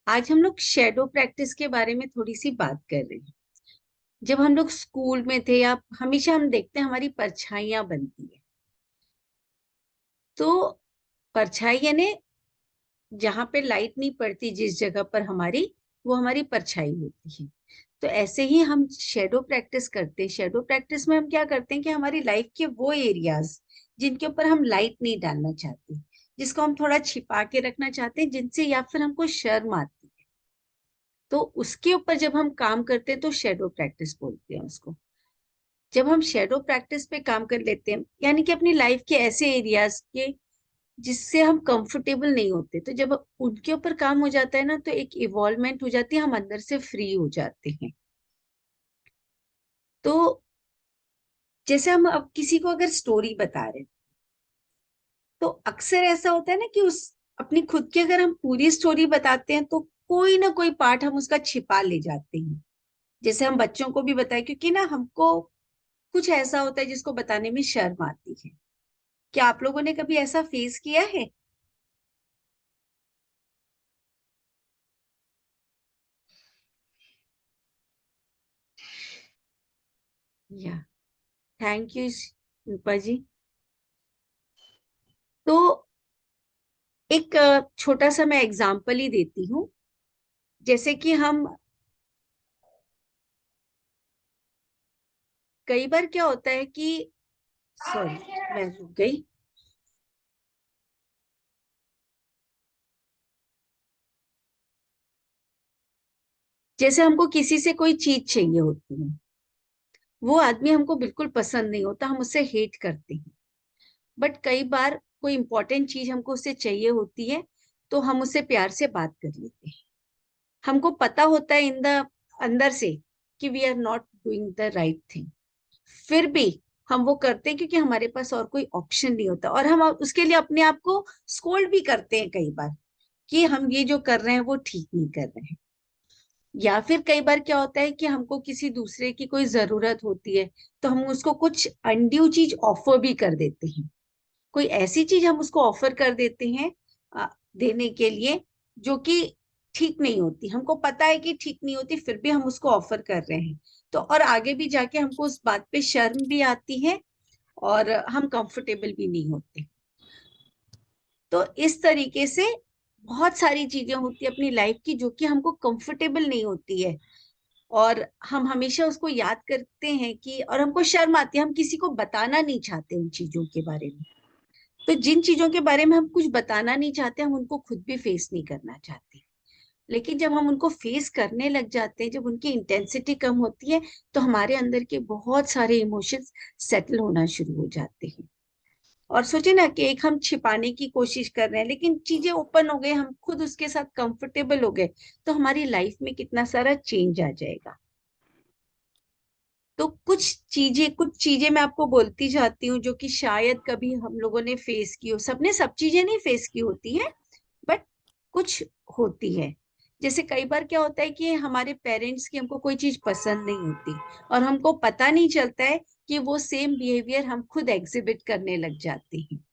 आज हम लोग शेडो प्रैक्टिस के बारे में थोड़ी सी बात कर रहे हैं। जब हम लोग स्कूल में थे या हमेशा हम देखते हैं हमारी परछाइयां बनती है। तो परछाई यानी जहां पे लाइट नहीं पड़ती, जिस जगह पर हमारी, वो हमारी परछाई होती है। तो ऐसे ही हम शेडो प्रैक्टिस करते हैं। शेडो प्रैक्टिस में हम क्या करते हैं कि हमारी लाइफ के वो एरियाज जिनके ऊपर हम लाइट नहीं डालना चाहते, जिसको हम थोड़ा छिपा के रखना चाहते हैं, जिनसे या फिर हमको शर्म आती है, तो उसके ऊपर जब हम काम करते हैं तो शेडो प्रैक्टिस बोलते हैं उसको। जब हम शेडो प्रैक्टिस पे काम कर लेते हैं, यानी कि अपनी लाइफ के ऐसे एरियाज के जिससे हम कंफर्टेबल नहीं होते, तो जब उनके ऊपर काम हो जाता है ना, तो एक इवॉल्वमेंट हो जाती है, हम अंदर से फ्री हो जाते हैं। तो जैसे हम अब किसी को अगर स्टोरी बता रहे हैं, तो अक्सर ऐसा होता है ना कि उस अपनी खुद की अगर हम पूरी स्टोरी बताते हैं तो कोई ना कोई पार्ट हम उसका छिपा ले जाते हैं। जैसे हम बच्चों को भी बताएं, क्योंकि ना हमको कुछ ऐसा होता है जिसको बताने में शर्म आती है। क्या आप लोगों ने कभी ऐसा फेस किया है? या थैंक यू रूपा जी। तो एक छोटा सा मैं एग्जांपल ही देती हूँ। जैसे कि हम कई बार क्या होता है कि, सॉरी मैं रुक गई। जैसे हमको किसी से कोई चीज चाहिए होती है, वो आदमी हमको बिल्कुल पसंद नहीं होता, हम उससे हेट करते हैं। बट कई बार कोई इंपॉर्टेंट चीज हमको उससे चाहिए होती है, तो हम उससे प्यार से बात कर लेते हैं। हमको पता होता है इन द अंदर से कि we are not doing the right thing, फिर भी हम वो करते हैं क्योंकि हमारे पास और कोई ऑप्शन नहीं होता, और हम उसके लिए अपने आप को स्कोल्ड भी करते हैं कई बार कि हम ये जो कर रहे हैं वो ठीक नहीं कर रहे हैं। या फिर कई बार क्या होता है कि हमको किसी दूसरे की कोई जरूरत होती है, तो हम उसको कुछ अनड्यू चीज ऑफर भी कर देते हैं। कोई ऐसी चीज हम उसको ऑफर कर देते हैं देने के लिए, जो कि ठीक नहीं होती, हमको पता है कि ठीक नहीं होती, फिर भी हम उसको ऑफर कर रहे हैं। तो और आगे भी जाके हमको उस बात पे शर्म भी आती है, और हम कंफर्टेबल भी नहीं होते। तो इस तरीके से बहुत सारी चीजें होती है अपनी लाइफ की जो कि हमको कंफर्टेबल नहीं होती है, और हम हमेशा उसको याद करते हैं कि, और हमको शर्म आती है, हम किसी को बताना नहीं चाहते उन चीजों के बारे में। तो जिन चीजों के बारे में हम कुछ बताना नहीं चाहते, हम उनको खुद भी फेस नहीं करना चाहते। लेकिन जब हम उनको फेस करने लग जाते हैं, जब उनकी इंटेंसिटी कम होती है, तो हमारे अंदर के बहुत सारे इमोशंस सेटल होना शुरू हो जाते हैं। और सोचे ना कि एक हम छिपाने की कोशिश कर रहे हैं, लेकिन चीजें ओपन हो गए, हम खुद उसके साथ कंफर्टेबल हो गए, तो हमारी लाइफ में कितना सारा चेंज आ जाएगा। तो कुछ चीजें मैं आपको बोलती जाती हूँ जो कि शायद कभी हम लोगों ने फेस की हो। सबने सब चीजें नहीं फेस की होती है, बट कुछ होती है। जैसे कई बार क्या होता है कि हमारे पेरेंट्स की हमको कोई चीज पसंद नहीं होती, और हमको पता नहीं चलता है कि वो सेम बिहेवियर हम खुद एग्जिबिट करने लग जाते हैं,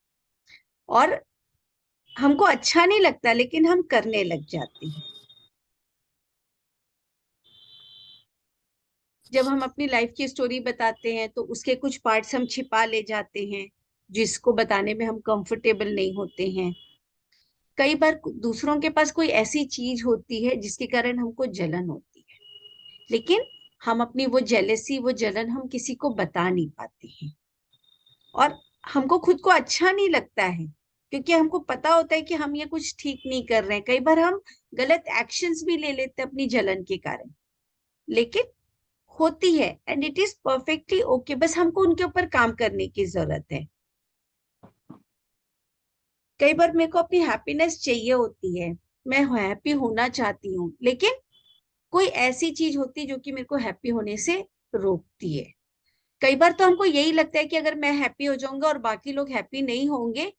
और हमको अच्छा नहीं लगता लेकिन हम करने लग जाते हैं। जब हम अपनी लाइफ की स्टोरी बताते हैं तो उसके कुछ पार्ट्स हम छिपा ले जाते हैं, जिसको बताने में हम कंफर्टेबल नहीं होते हैं। कई बार दूसरों के पास कोई ऐसी चीज होती है जिसके कारण हमको जलन होती है, लेकिन हम अपनी वो जेलेसी, वो जलन हम किसी को बता नहीं पाते हैं, और हमको खुद को अच्छा नहीं लगता है, क्योंकि हमको पता होता है कि हम ये कुछ ठीक नहीं कर रहे हैं। कई बार हम गलत एक्शंस भी ले लेते हैं अपनी जलन के कारण, लेकिन होती है, and it is perfectly okay. बस हमको उनके ऊपर काम करने की जरूरत है। कई बार मेरे को अपनी हैप्पीनेस चाहिए होती है, मैं हैप्पी होना चाहती हूँ, लेकिन कोई ऐसी चीज होती है जो कि मेरे को हैप्पी होने से रोकती है। कई बार तो हमको यही लगता है कि अगर मैं हैप्पी हो जाऊंगा और बाकी लोग हैप्पी नहीं होंगे,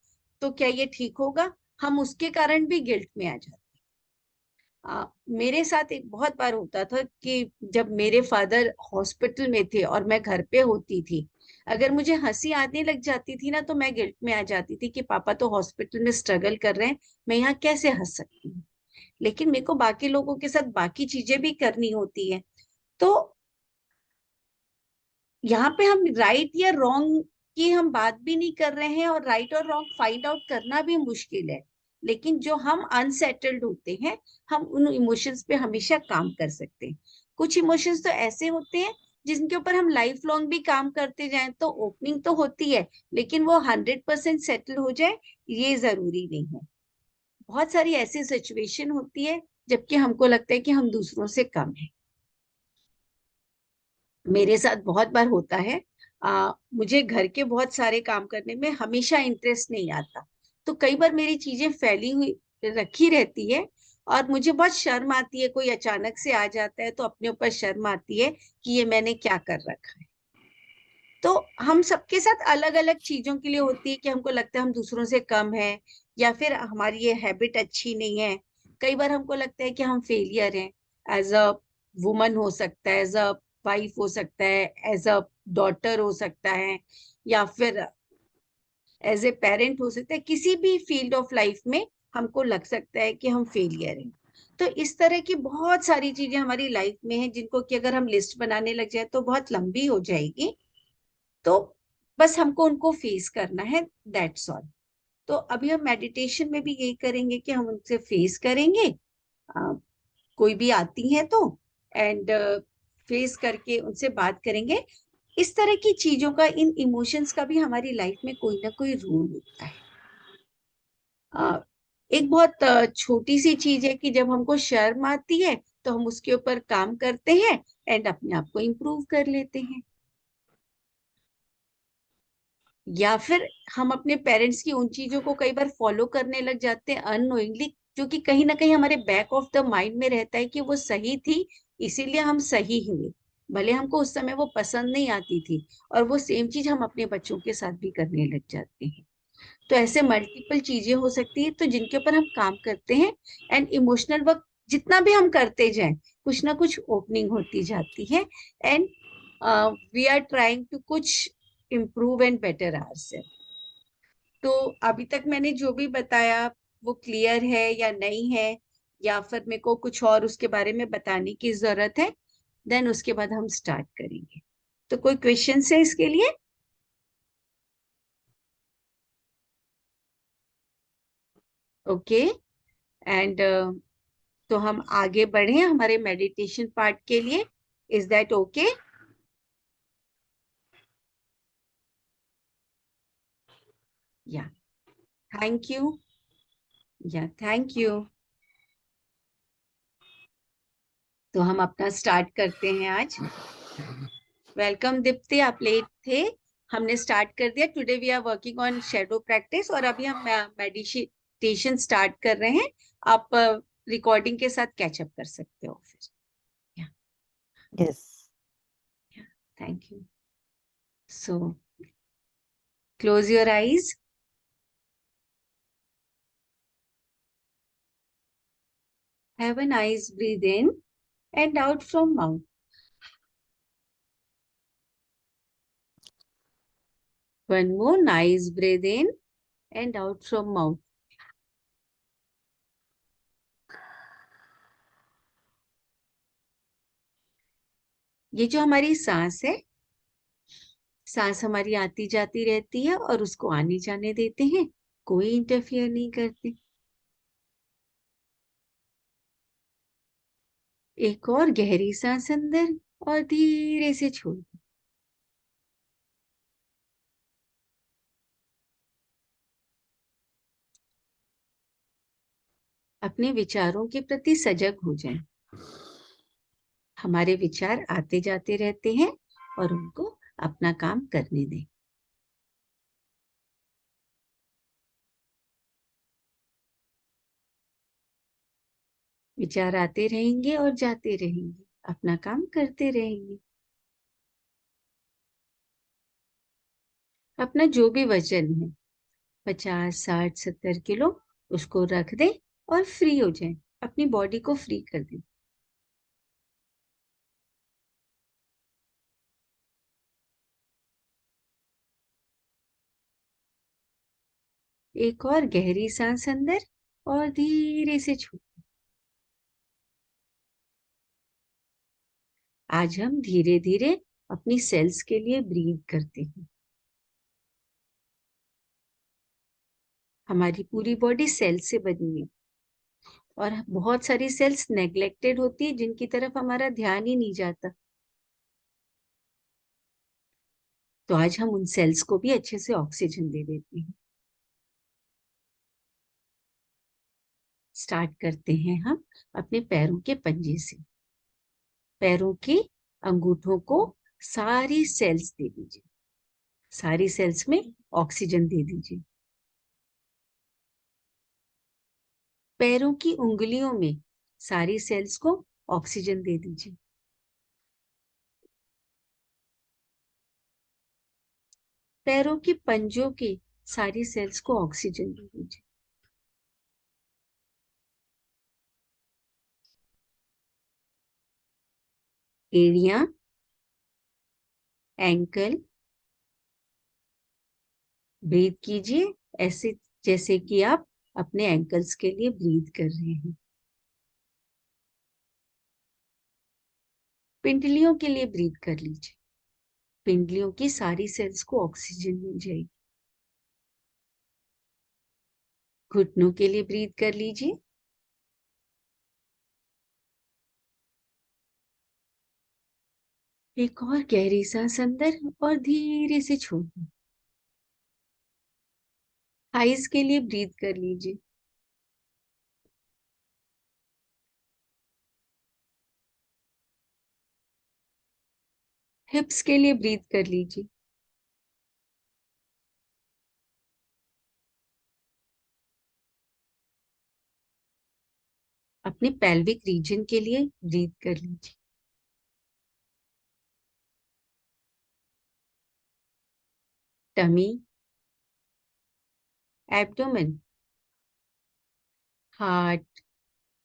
तो क्या ये ठीक होगा? हम उसके कारण भी गिल्ट में आ जाते हैं। मेरे साथ एक बहुत बार होता था कि जब मेरे फादर हॉस्पिटल में थे और मैं घर पे होती थी, अगर मुझे हंसी आने लग जाती थी ना, तो मैं गिल्ट में आ जाती थी कि पापा तो हॉस्पिटल में स्ट्रगल कर रहे हैं, मैं यहाँ कैसे हंस सकती हूँ। लेकिन मेरे को बाकी लोगों के साथ बाकी चीजें भी करनी होती है। तो यहाँ पे हम राइट या रॉन्ग की हम बात भी नहीं कर रहे हैं, और राइट और रॉन्ग फाइंड आउट करना भी मुश्किल है। लेकिन जो हम अनसेटल्ड होते हैं, हम उन इमोशंस पे हमेशा काम कर सकते हैं। कुछ इमोशंस तो ऐसे होते हैं जिनके ऊपर हम लाइफ लॉन्ग भी काम करते जाएं तो ओपनिंग तो होती है, लेकिन वो 100% सेटल हो जाए ये जरूरी नहीं है। बहुत सारी ऐसी सिचुएशन होती है जबकि हमको लगता है कि हम दूसरों से कम हैं। मेरे साथ बहुत बार होता है। मुझे घर के बहुत सारे काम करने में हमेशा इंटरेस्ट नहीं आता, तो कई बार मेरी चीजें फैली हुई रखी रहती है, और मुझे बहुत शर्म आती है। कोई अचानक से आ जाता है तो अपने ऊपर शर्म आती है कि ये मैंने क्या कर रखा है। तो हम सबके साथ अलग अलग चीजों के लिए होती है कि हमको लगता है हम दूसरों से कम है, या फिर हमारी ये हैबिट अच्छी नहीं है। कई बार हमको लगता है कि हम फेलियर हैं। एज अ वुमन हो सकता है, एज अ वाइफ हो सकता है, एज अ डॉटर हो सकता है, या फिर एज ए पेरेंट हो सकता है। किसी भी फील्ड ऑफ लाइफ में हमको लग सकता है कि हम फेलियर हैं। तो इस तरह की बहुत सारी चीजें हमारी लाइफ में हैं जिनको कि अगर हम लिस्ट बनाने लग जाए तो बहुत लंबी हो जाएगी। तो बस हमको उनको फेस करना है, दैट्स ऑल। तो अभी हम मेडिटेशन में भी यही करेंगे कि हम उनसे फेस करेंगे। अ, कोई भी आती है तो, एंड फेस करके उनसे बात करेंगे। इस तरह की चीजों का, इन इमोशंस का भी हमारी लाइफ में कोई ना कोई रोल होता है। अ, एक बहुत छोटी सी चीज है कि जब हमको शर्म आती है तो हम उसके ऊपर काम करते हैं एंड अपने आप को इम्प्रूव कर लेते हैं। या फिर हम अपने पेरेंट्स की उन चीजों को कई बार फॉलो करने लग जाते हैं अननोइंगली, जो कि कहीं ना कहीं हमारे बैक ऑफ द माइंड में रहता है कि वो सही थी, इसीलिए हम सही हुए। भले हमको उस समय वो पसंद नहीं आती थी, और वो सेम चीज हम अपने बच्चों के साथ भी करने लग जाते हैं। तो ऐसे मल्टीपल चीजें हो सकती है तो जिनके ऊपर हम काम करते हैं, एंड इमोशनल वर्क जितना भी हम करते जाएं, कुछ ना कुछ ओपनिंग होती जाती है, and we are trying to कुछ इम्प्रूव एंड बेटर आवरसेल्फ। तो अभी तक मैंने जो भी बताया वो क्लियर है या नहीं है, या फिर मेरे को कुछ और उसके बारे में बताने की जरूरत है? देन उसके बाद हम स्टार्ट करेंगे। तो कोई क्वेश्चन है इसके लिए? ओके। एंड तो हम आगे बढ़े हमारे मेडिटेशन पार्ट के लिए। Is that okay? या, थैंक यू। या, थैंक यू। तो हम अपना स्टार्ट करते हैं आज। वेलकम दीप्ति, आप लेट थे। हमने स्टार्ट कर दिया। Today we are working on shadow practice, और अभी हम मेडिटेशन स्टार्ट कर रहे हैं। आप रिकॉर्डिंग के साथ कैचअप कर सकते हो फिर। या, Yes. Thank you. So close your eyes. Have a nice breathe in and out from mouth. One more nice breathe in and out from mouth. ये जो हमारी सांस है, सांस हमारी आती जाती रहती है और उसको आने जाने देते हैं, कोई इंटरफियर नहीं करते। एक और गहरी सांस अंदर, और धीरे से छोड़ दो। अपने विचारों के प्रति सजग हो जाएं। हमारे विचार आते जाते रहते हैं, और उनको अपना काम करने दें। विचार आते रहेंगे और जाते रहेंगे, अपना काम करते रहेंगे। अपना जो भी वजन है, 50, 60, 70 किलो, उसको रख दें और फ्री हो जाएं। अपनी बॉडी को फ्री कर दें। एक और गहरी सांस अंदर, और धीरे से छोड़। आज हम धीरे धीरे अपनी सेल्स के लिए ब्रीथ करते हैं। हमारी पूरी बॉडी सेल से बनी है और बहुत सारी सेल्स नेग्लेक्टेड होती है जिनकी तरफ हमारा ध्यान ही नहीं जाता। तो आज हम उन सेल्स को भी अच्छे से ऑक्सीजन दे देते हैं। स्टार्ट करते हैं हम अपने पैरों के पंजे से। पैरों के अंगूठों को सारी सेल्स दे दीजिए। सारी सेल्स में ऑक्सीजन दे दीजिए। पैरों की उंगलियों में सारी सेल्स को ऑक्सीजन दे दीजिए। पैरों के पंजों की सारी सेल्स को ऑक्सीजन दे दीजिए। एड़ियां, एंकल, ब्रीथ कीजिए ऐसे जैसे कि आप अपने एंकल्स के लिए ब्रीथ कर रहे हैं। पिंडलियों के लिए ब्रीथ कर लीजिए। पिंडलियों की सारी सेल्स को ऑक्सीजन मिल जाएगी। घुटनों के लिए ब्रीथ कर लीजिए। एक और गहरी सांस अंदर और धीरे से छोड़िए। थाइस के लिए ब्रीथ कर लीजिए। हिप्स के लिए ब्रीथ कर लीजिए। अपने पेल्विक रीजन के लिए ब्रीथ कर लीजिए। Tummy, abdomen, heart,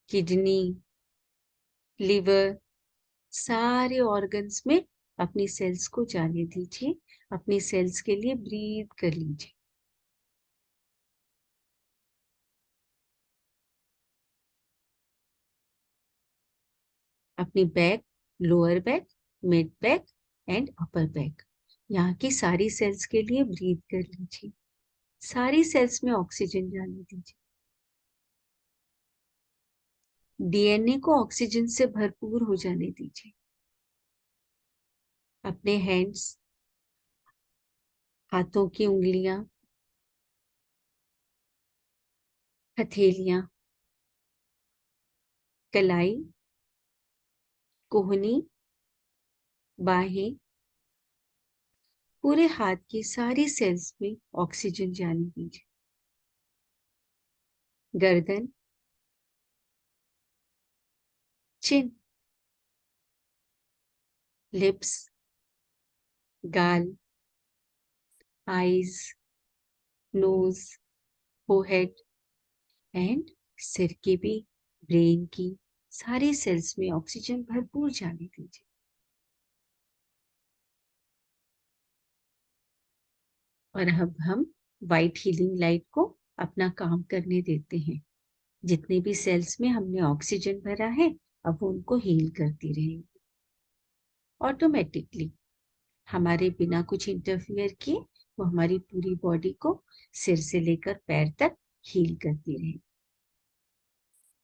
kidney, liver, सारे ऑर्गन्स में अपनी सेल्स को जाने दीजिए। अपनी सेल्स के लिए ब्रीथ कर लीजिए। अपनी back, lower back, mid back and upper back, यहाँ की सारी सेल्स के लिए ब्रीथ कर लीजिए। सारी सेल्स में ऑक्सीजन जाने दीजिए। डीएनए को ऑक्सीजन से भरपूर हो जाने दीजिए। अपने हैंड्स, हाथों की उंगलियां, हथेलियां, कलाई, कोहनी, बाहें, पूरे हाथ की सारी सेल्स में ऑक्सीजन जाने दीजिए। गर्दन, चिन, लिप्स, गाल, आईज, नोज, फोरहेड एंड सिर की भी, ब्रेन की सारी सेल्स में ऑक्सीजन भरपूर जाने दीजिए। और अब हम वाइट हीलिंग लाइट को अपना काम करने देते हैं। जितने भी सेल्स में हमने ऑक्सीजन भरा है अब वो उनको हील करती रहेगी ऑटोमेटिकली। हमारे बिना कुछ इंटरफियर किए वो हमारी पूरी बॉडी को सिर से लेकर पैर तक हील करती रहेगी।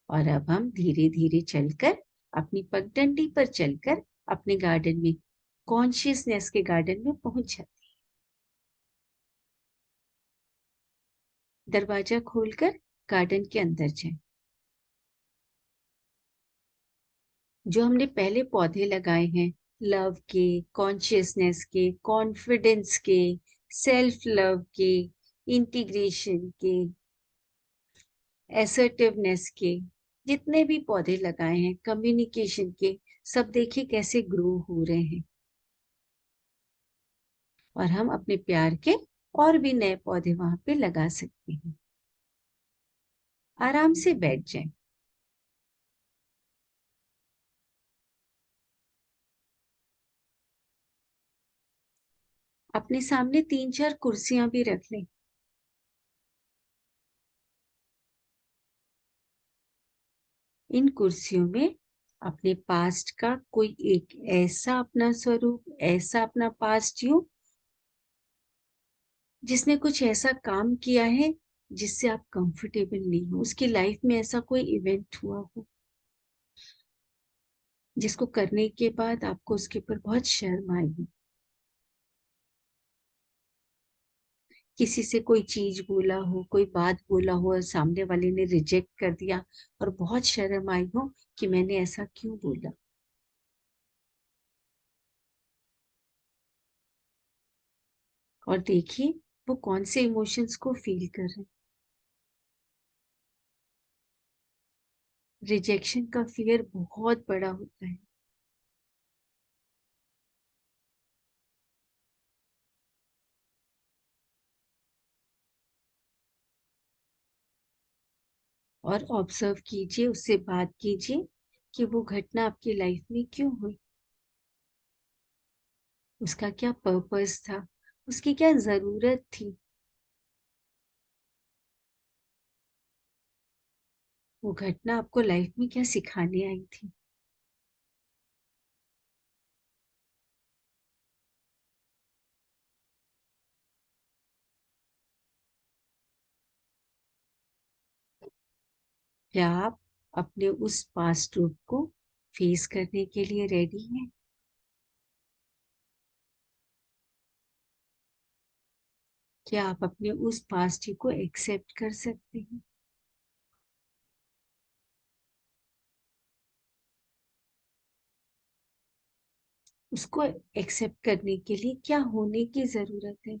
और अब हम धीरे धीरे चलकर अपनी पगडंडी पर चलकर अपने गार्डन में, कॉन्शियसनेस के गार्डन में पहुंच जाते हैं। दरवाजा खोलकर गार्डन के अंदर जाएं। जो हमने पहले पौधे लगाए हैं, लव के, कॉन्शियसनेस के, कॉन्फिडेंस के, सेल्फ लव के, इंटीग्रेशन के, एसर्टिवनेस के, जितने भी पौधे लगाए हैं, कम्युनिकेशन के, सब देखिए कैसे ग्रो हो रहे हैं। और हम अपने प्यार के और भी नए पौधे वहां पे लगा सकते हैं। आराम से बैठ जाएं। अपने सामने 3-4 कुर्सियां भी रख लें। इन कुर्सियों में अपने पास्ट का कोई एक ऐसा अपना स्वरूप, ऐसा अपना पास्ट जियो जिसने कुछ ऐसा काम किया है जिससे आप कंफर्टेबल नहीं हो, उसकी लाइफ में ऐसा कोई इवेंट हुआ हो जिसको करने के बाद आपको उसके ऊपर बहुत शर्म आई हो। किसी से कोई चीज बोला हो, कोई बात बोला हो और सामने वाले ने रिजेक्ट कर दिया और बहुत शर्म आई हो कि मैंने ऐसा क्यों बोला। और देखिए वो कौन से इमोशंस को फील कर रहे हैं। रिजेक्शन का फियर बहुत बड़ा होता है। और ऑब्जर्व कीजिए, उससे बात कीजिए कि वो घटना आपकी लाइफ में क्यों हुई, उसका क्या पर्पस था, उसकी क्या जरूरत थी, वो घटना आपको लाइफ में क्या सिखाने आई थी। क्या आप अपने उस पास्ट ट्रूथ को फेस करने के लिए रेडी हैं? क्या आप अपने उस पास्ट को एक्सेप्ट कर सकते हैं? उसको एक्सेप्ट करने के लिए क्या होने की जरूरत है?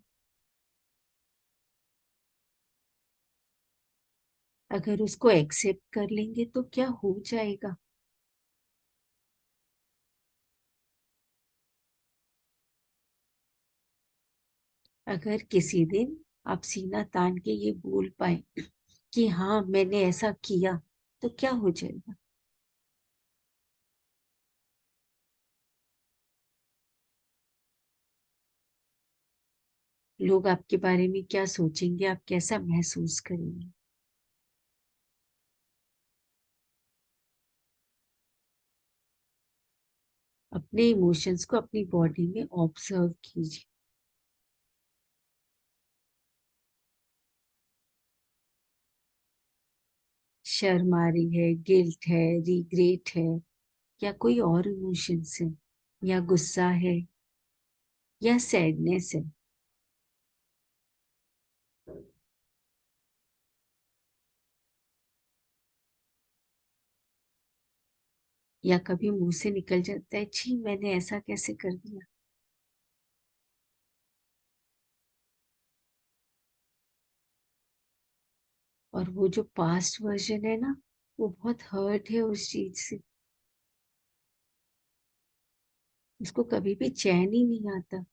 अगर उसको एक्सेप्ट कर लेंगे तो क्या हो जाएगा? अगर किसी दिन आप सीना तान के ये बोल पाए कि हाँ मैंने ऐसा किया, तो क्या हो जाएगा? लोग आपके बारे में क्या सोचेंगे, आप कैसा महसूस करेंगे? अपने इमोशंस को अपनी बॉडी में ऑब्जर्व कीजिए। शर्म आ रही है, गिल्ट है, रिग्रेट है, या कोई और इमोशंस है, या गुस्सा है, या सैडनेस है, या कभी मुंह से निकल जाता है छी मैंने ऐसा कैसे कर दिया। और वो जो पास्ट वर्जन है ना, वो बहुत हर्ट है उस चीज से, उसको कभी भी चैन ही नहीं आता।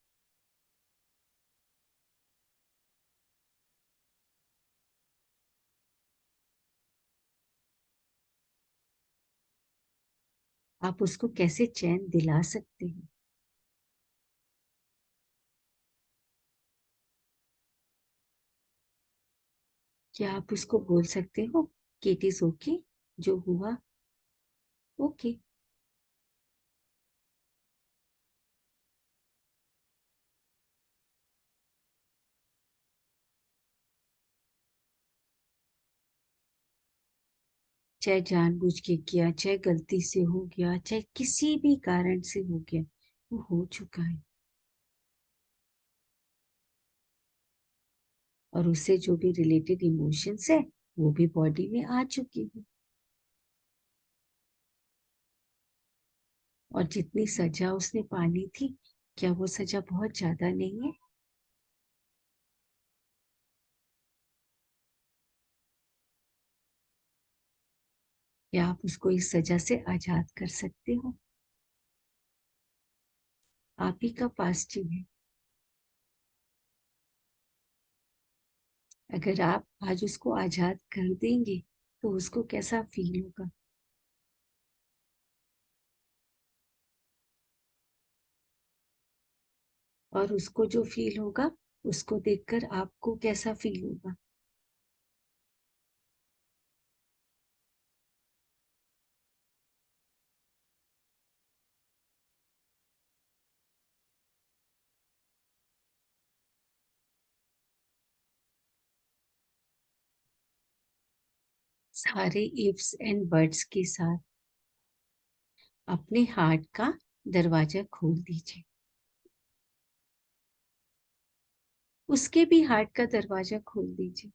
आप उसको कैसे चैन दिला सकते हैं? क्या आप उसको बोल सकते हो कि इट इज ओके, जो हुआ ओके? चाहे जानबूझ के किया, चाहे गलती से हो गया, चाहे किसी भी कारण से हो गया, वो हो चुका है। और उससे जो भी रिलेटेड इमोशंस है वो भी बॉडी में आ चुकी है। और जितनी सजा उसने पानी थी, क्या वो सजा बहुत ज्यादा नहीं है? क्या आप उसको इस सजा से आजाद कर सकते हो? आप ही का पास्ट है। अगर आप आज उसको आजाद कर देंगे तो उसको कैसा फील होगा? और उसको जो फील होगा, उसको देखकर आपको कैसा फील होगा? सारे इफ्स एंड बट्स के साथ अपने हार्ट का दरवाजा खोल दीजिए। उसके भी हार्ट का दरवाजा खोल दीजिए।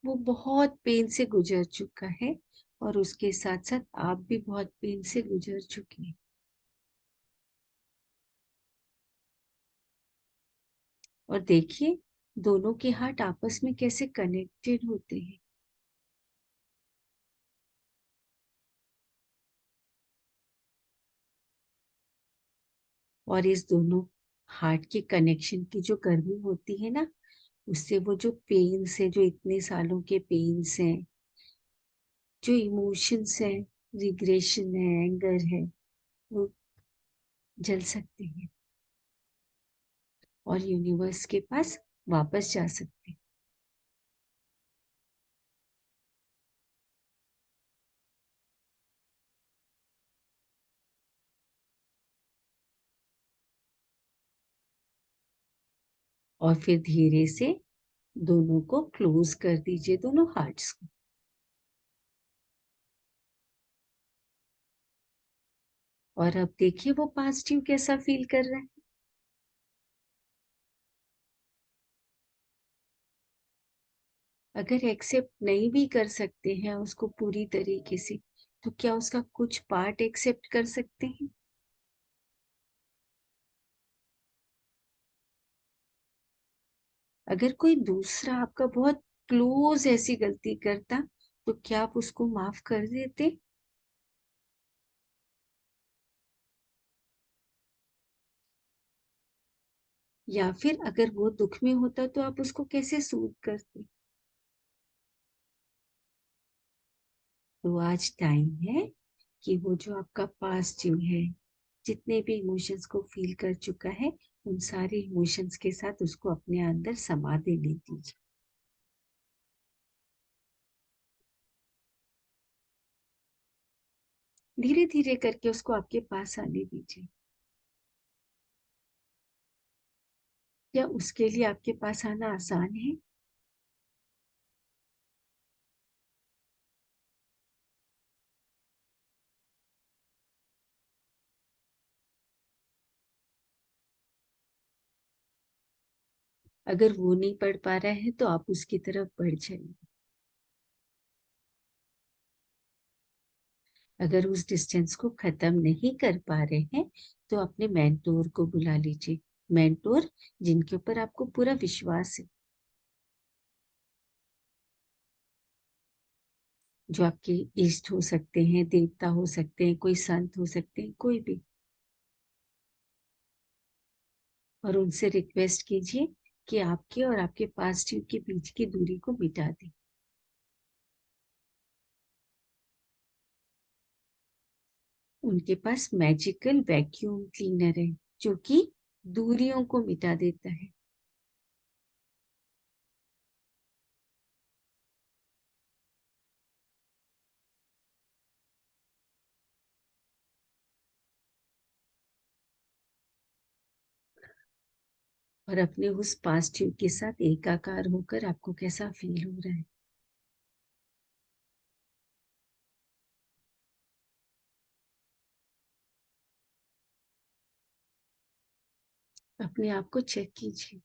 वो बहुत पेन से गुजर चुका है और उसके साथ साथ आप भी बहुत पेन से गुजर चुके हैं। और देखिए दोनों के हार्ट आपस में कैसे कनेक्टेड होते हैं। और इस दोनों हार्ट के कनेक्शन की जो गर्मी होती है ना, उससे वो जो पेन्स है, जो इतने सालों के पेन्स हैं, जो इमोशंस है, रिग्रेशन है, एंगर है, वो जल सकते हैं और यूनिवर्स के पास वापस जा सकते हैं। और फिर धीरे से दोनों को क्लोज कर दीजिए, दोनों हार्ट्स को। और अब देखिए वो पॉजिटिव कैसा फील कर रहा है। अगर एक्सेप्ट नहीं भी कर सकते हैं उसको पूरी तरीके से, तो क्या उसका कुछ पार्ट एक्सेप्ट कर सकते हैं। अगर कोई दूसरा आपका बहुत क्लोज ऐसी गलती करता, तो क्या आप उसको माफ कर देते। या फिर अगर वो दुख में होता तो आप उसको कैसे सूद करते। तो आज टाइम है कि वो जो आपका पास्ट जो है, जितने भी इमोशंस को फील कर चुका है, उन सारे इमोशंस के साथ उसको अपने अंदर समा देने दीजिए। धीरे धीरे करके उसको आपके पास आने दीजिए। या उसके लिए आपके पास आना आसान है। अगर वो नहीं पढ़ पा रहा है तो आप उसकी तरफ बढ़ जाइए। अगर उस डिस्टेंस को खत्म नहीं कर पा रहे हैं तो अपने मेंटोर को बुला लीजिए। मेंटोर जिनके ऊपर आपको पूरा विश्वास है, जो आपके इष्ट हो सकते हैं, देवता हो सकते हैं, कोई संत हो सकते हैं, कोई भी। और उनसे रिक्वेस्ट कीजिए कि आपके और आपके पास्ट के बीच की दूरी को मिटा दें। उनके पास मैजिकल वैक्यूम क्लीनर है जो कि दूरियों को मिटा देता है। और अपने उस पास्ट यू के साथ एकाकार होकर आपको कैसा फील हो रहा है। अपने आप को चेक कीजिए।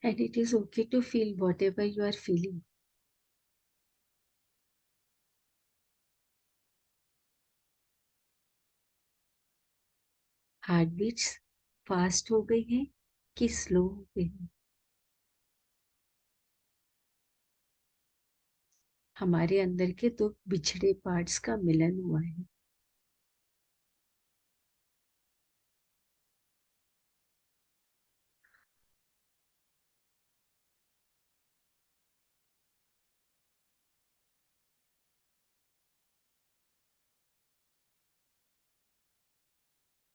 And it is okay to feel whatever you are feeling. Heart beats fast हो गई है कि स्लो हो गई है। हमारे अंदर के दो बिछड़े पार्ट्स का मिलन हुआ है।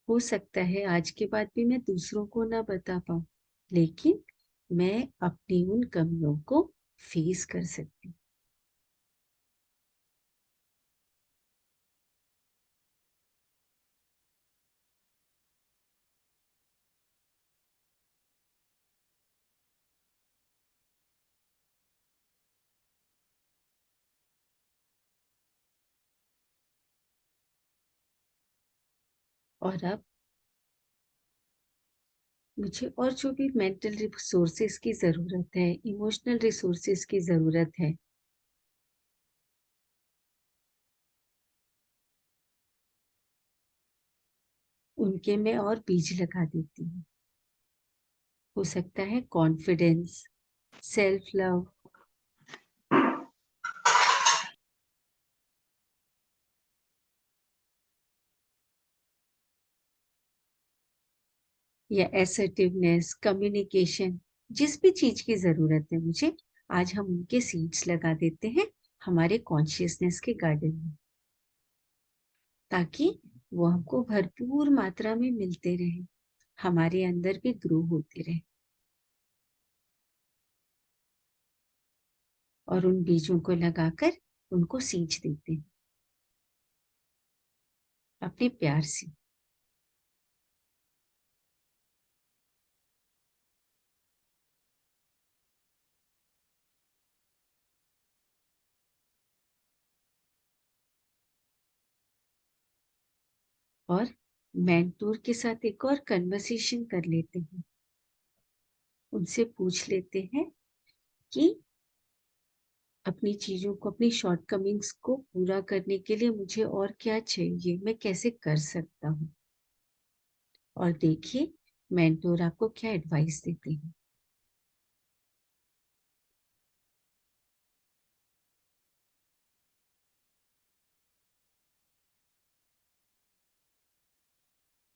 हो सकता है आज के बाद भी मैं दूसरों को ना बता पाऊं, लेकिन मैं अपनी उन कमियों को फेस कर सकती हूँ। और अब मुझे और जो भी मेंटल रिसोर्सेज की जरूरत है, इमोशनल रिसोर्सेज की जरूरत है, उनके मैं और बीज लगा देती हूँ। हो सकता है कॉन्फिडेंस, सेल्फ लव, या असर्टिवनेस, कम्युनिकेशन, जिस भी चीज की जरूरत है मुझे, आज हम उनके सीड्स लगा देते हैं हमारे कॉन्शियसनेस के गार्डन में, ताकि वो हमको भरपूर मात्रा में मिलते रहे, हमारे अंदर भी ग्रो होते रहे। और उन बीजों को लगाकर उनको सींच देते हैं अपने प्यार से। और मेंटोर के साथ एक और कन्वर्सेशन कर लेते हैं, उनसे पूछ लेते हैं कि अपनी चीजों को, अपनी शॉर्टकमिंग्स को पूरा करने के लिए मुझे और क्या चाहिए, मैं कैसे कर सकता हूँ। और देखिए मेंटोर आपको क्या एडवाइस देते हैं।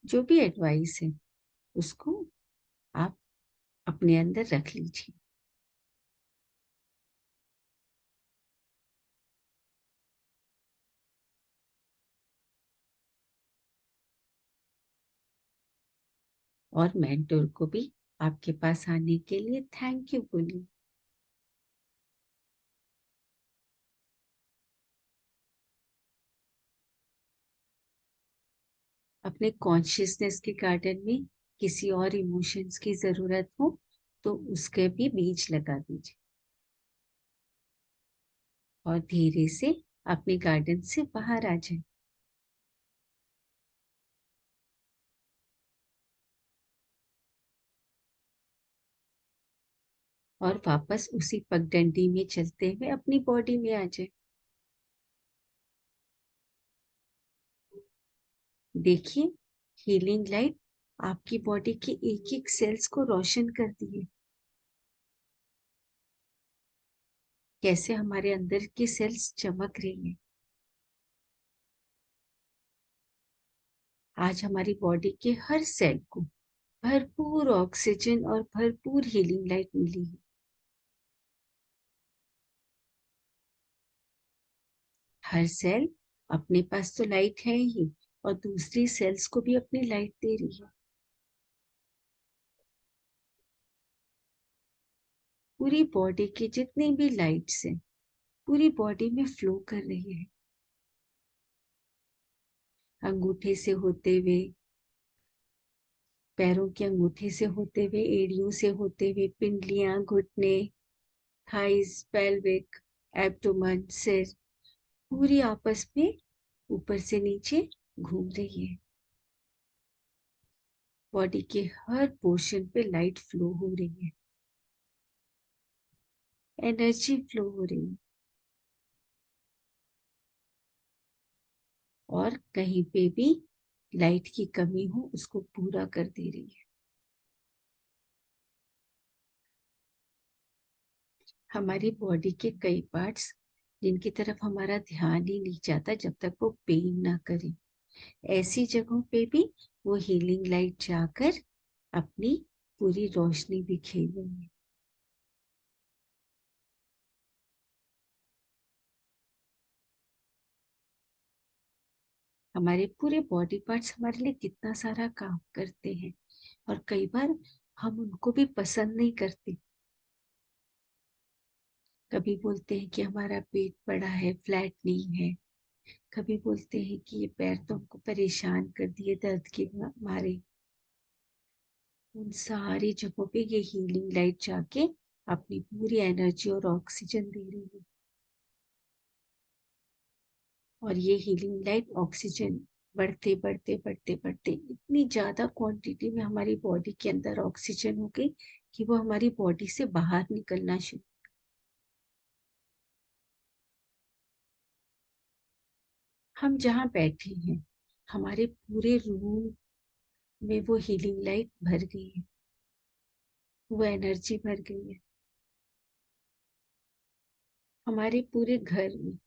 जो भी एडवाइस है उसको आप अपने अंदर रख लीजिए। और मेंटोर को भी आपके पास आने के लिए थैंक यू बोलिए। अपने कॉन्शियसनेस के गार्डन में किसी और इमोशंस की जरूरत हो तो उसके भी बीज लगा दीजिए, और धीरे से अपने गार्डन से बाहर आ जाए। और वापस उसी पगडंडी में चलते हुए अपनी बॉडी में आ जाए। देखिए हीलिंग लाइट आपकी बॉडी के एक एक सेल्स को रोशन करती है। कैसे हमारे अंदर की सेल्स चमक रही है। आज हमारी बॉडी के हर सेल को भरपूर ऑक्सीजन और भरपूर हीलिंग लाइट मिली है। हर सेल अपने पास तो लाइट है ही, और दूसरी सेल्स को भी अपनी लाइट दे रही है। पूरी बॉडी की जितनी भी लाइट्स हैं पूरी बॉडी में फ्लो कर रही है। अंगूठे से होते हुए, पैरों के अंगूठे से होते हुए, एड़ियों से होते हुए, पिंडलियां, घुटने, थाइस, पेल्विक, एब्डोमेन, सिर, पूरी आपस में ऊपर से नीचे घूम रही है। बॉडी के हर पोर्शन पे लाइट फ्लो हो रही है, एनर्जी फ्लो हो रही है, और कहीं पे भी लाइट की कमी हो उसको पूरा कर दे रही है। हमारी बॉडी के कई पार्ट्स जिनकी तरफ हमारा ध्यान ही नहीं जाता जब तक वो पेन ना करे, ऐसी जगहों पे भी वो हीलिंग लाइट जाकर अपनी पूरी रोशनी बिखेर रही है। हमारे पूरे बॉडी पार्ट्स हमारे लिए कितना सारा काम करते हैं, और कई बार हम उनको भी पसंद नहीं करते। कभी बोलते हैं कि हमारा पेट बड़ा है, फ्लैट नहीं है। कभी बोलते हैं कि ये पैर तो हमको परेशान कर दिए दर्द के मारे। उन सारी जगहों पे ये हीलिंग लाइट जाके अपनी पूरी एनर्जी और ऑक्सीजन दे रही है। और ये हीलिंग लाइट ऑक्सीजन बढ़ते बढ़ते बढ़ते बढ़ते इतनी ज्यादा क्वांटिटी में हमारी बॉडी के अंदर ऑक्सीजन हो गई कि वो हमारी बॉडी से बाहर निकलना शुरू। हम जहाँ बैठे हैं, हमारे पूरे रूम में वो हीलिंग लाइट भर गई है, वो एनर्जी भर गई है। हमारे पूरे घर में,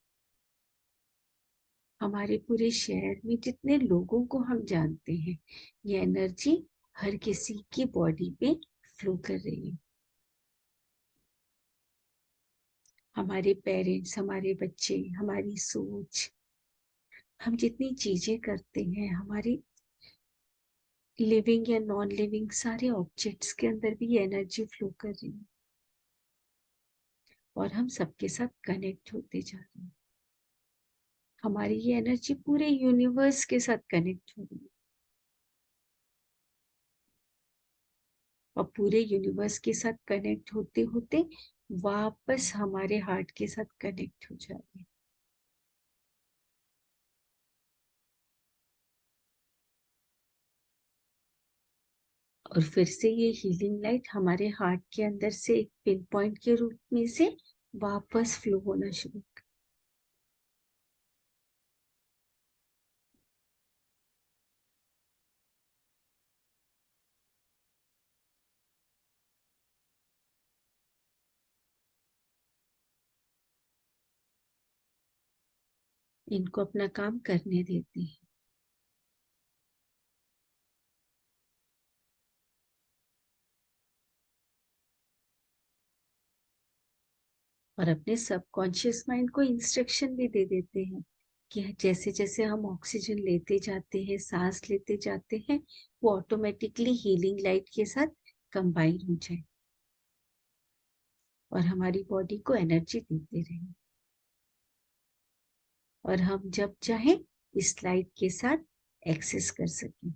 हमारे पूरे शहर में जितने लोगों को हम जानते हैं, ये एनर्जी हर किसी की बॉडी पे फ्लो कर रही है। हमारे पेरेंट्स, हमारे बच्चे, हमारी सोच, हम जितनी चीजें करते हैं, हमारी लिविंग या नॉन लिविंग सारे ऑब्जेक्ट्स के अंदर भी ये एनर्जी फ्लो कर रही है, और हम सबके साथ कनेक्ट होते जा रहे हैं। हमारी ये एनर्जी पूरे यूनिवर्स के साथ कनेक्ट हो रही है, और पूरे यूनिवर्स के साथ कनेक्ट होते होते वापस हमारे हार्ट के साथ कनेक्ट हो जा रही है। और फिर से ये हीलिंग लाइट हमारे हार्ट के अंदर से एक पिन पॉइंट के रूप में से वापस फ्लो होना शुरू। इनको अपना काम करने देते हैं, और अपने सबकॉन्शियस माइंड को इंस्ट्रक्शन भी दे देते हैं कि जैसे जैसे हम ऑक्सीजन लेते जाते हैं, सांस लेते जाते हैं, वो ऑटोमेटिकली हीलिंग लाइट के साथ कंबाइन हो जाए और हमारी बॉडी को एनर्जी देते रहे, और हम जब चाहें इस लाइट के साथ एक्सेस कर सकें।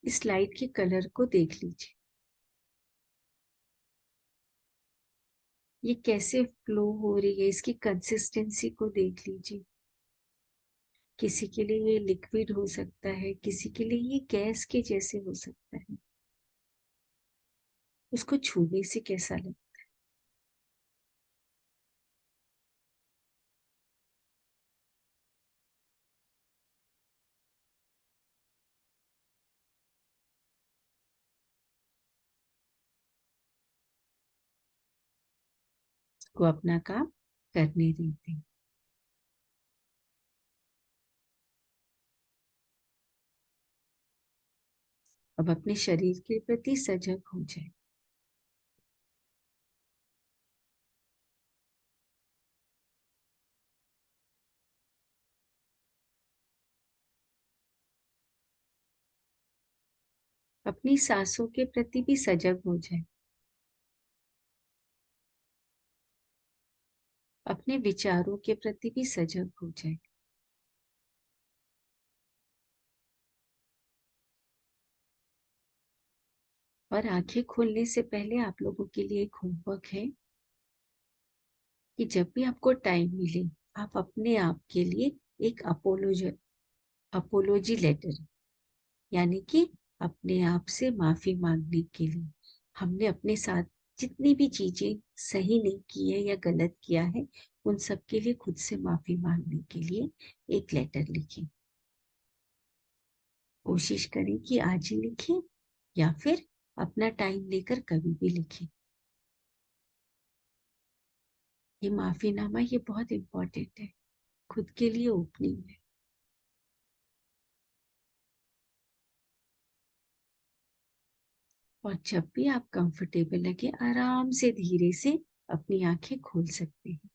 इस लाइट के कलर को देख लीजिए, ये कैसे फ्लो हो रही है, इसकी कंसिस्टेंसी को देख लीजिए। किसी के लिए ये लिक्विड हो सकता है, किसी के लिए ये गैस के जैसे हो सकता है। उसको छूने से कैसा लगे, उसको अपना काम करने देते हैं। अब अपने शरीर के प्रति सजग हो जाए। अपनी सांसों के प्रति भी सजग हो जाए। अपने विचारों के प्रति भी सजग हो जाए। और आंखें खोलने से पहले आप लोगों के लिए एक होमवर्क है कि जब भी आपको टाइम मिले, आप अपने आप के लिए एक अपोलोजी लेटर, यानी कि अपने आप से माफी मांगने के लिए, हमने अपने साथ जितनी भी चीजें सही नहीं की है या गलत किया है, उन सब के लिए खुद से माफी मांगने के लिए एक लेटर लिखें। कोशिश करें कि आज ही लिखें, या फिर अपना टाइम लेकर कभी भी लिखें। ये माफीनामा ये बहुत इंपॉर्टेंट है, खुद के लिए ओपनिंग है। और जब भी आप कंफर्टेबल लगे, आराम से धीरे से अपनी आंखें खोल सकते हैं।